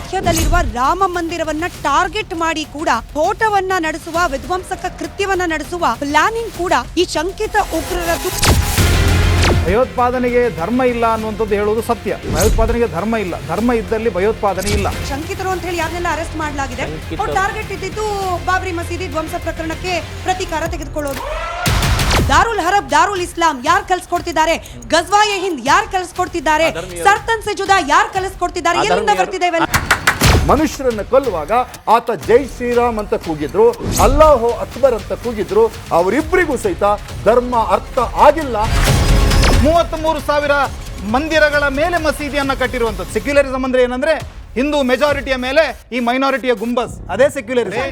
ಅಯೋಧ್ಯೆಯಲ್ಲಿರುವ Rama ಮಂದಿರವನ್ನ target ಮಾಡಿ ಕೂಡ ಸ್ಫೋಟವನ್ನ ನಡೆಸುವ, ವಿಧ್ವಂಸಕ ಕೃತ್ಯವನ್ನ ನಡೆಸುವ ಪ್ಲಾನಿಂಗ್ ಕೂಡ ಈ ಶಂಕಿತ ಉಗ್ರರದ್ದು. ಭಯೋತ್ಪಾದನೆಗೆ ಧರ್ಮ ಇಲ್ಲ ಅನ್ನುವಂಥದ್ದು ಹೇಳುವುದು ಸತ್ಯ. ಭಯೋತ್ಪಾದನೆಗೆ ಧರ್ಮ ಇಲ್ಲ, ಧರ್ಮ ಇದ್ದಲ್ಲಿ ಭಯೋತ್ಪಾದನೆ ಇಲ್ಲ. ಶಂಕಿತರು ಅಂತ ಹೇಳಿ ಯಾರನ್ನೆಲ್ಲ ಅರೆಸ್ಟ್ ಮಾಡಲಾಗಿದೆ. ಟಾರ್ಗೆಟ್ ಇದ್ದಿದ್ದು ಬಾಬ್ರಿ ಮಸೀದಿ ಧ್ವಂಸ ಪ್ರಕರಣಕ್ಕೆ ಪ್ರತೀಕಾರ ತೆಗೆದುಕೊಳ್ಳೋದು. ದಾರುಲ್ ಹರಬ್, ದಾರುಲ್ ಇಸ್ಲಾಂ ಯಾರು ಕಲಿಸ್ಕೊಡ್ತಿದ್ದಾರೆ? ಗಜ್ವಾಯೆ ಹಿಂದ್ ಯಾರು ಕಲಿಸ್ಕೊಡ್ತಿದ್ದಾರೆ? ಸರ್ತನ್ ಸೆಜುದಾ ಯಾರು ಕಲಿಸ್ಕೊಡ್ತಿದ್ದಾರೆ? ಎಲ್ಲಿಂದ ಬರ್ತಿದ್ದೇವೆ? ಮನುಷ್ಯರನ್ನ ಕೊಲ್ಲುವಾಗ ಆತ ಜೈ ಶ್ರೀರಾಮ್ ಅಂತ ಕೂಗಿದ್ರು, ಅಲ್ಲಾಹೋ ಅಕ್ಬರ್ ಅಂತ ಕೂಗಿದ್ರು. ಅವರಿಬ್ಬರಿಗೂ ಸಹಿತ ಧರ್ಮ ಅರ್ಥ ಆಗಿಲ್ಲ. 33,000 ಮಂದಿರಗಳ ಮೇಲೆ ಮಸೀದಿಯನ್ನ ಕಟ್ಟಿರುವಂಥದ್ದು. ಸೆಕ್ಯುಲರಿಸಂ ಅಂದ್ರೆ ಏನಂದ್ರೆ ಹಿಂದೂ ಮೆಜಾರಿಟಿಯ ಮೇಲೆ ಈ ಮೈನಾರಿಟಿಯ ಗುಂಬಸ್, ಅದೇ ಸೆಕ್ಯುಲರಿಸಂ.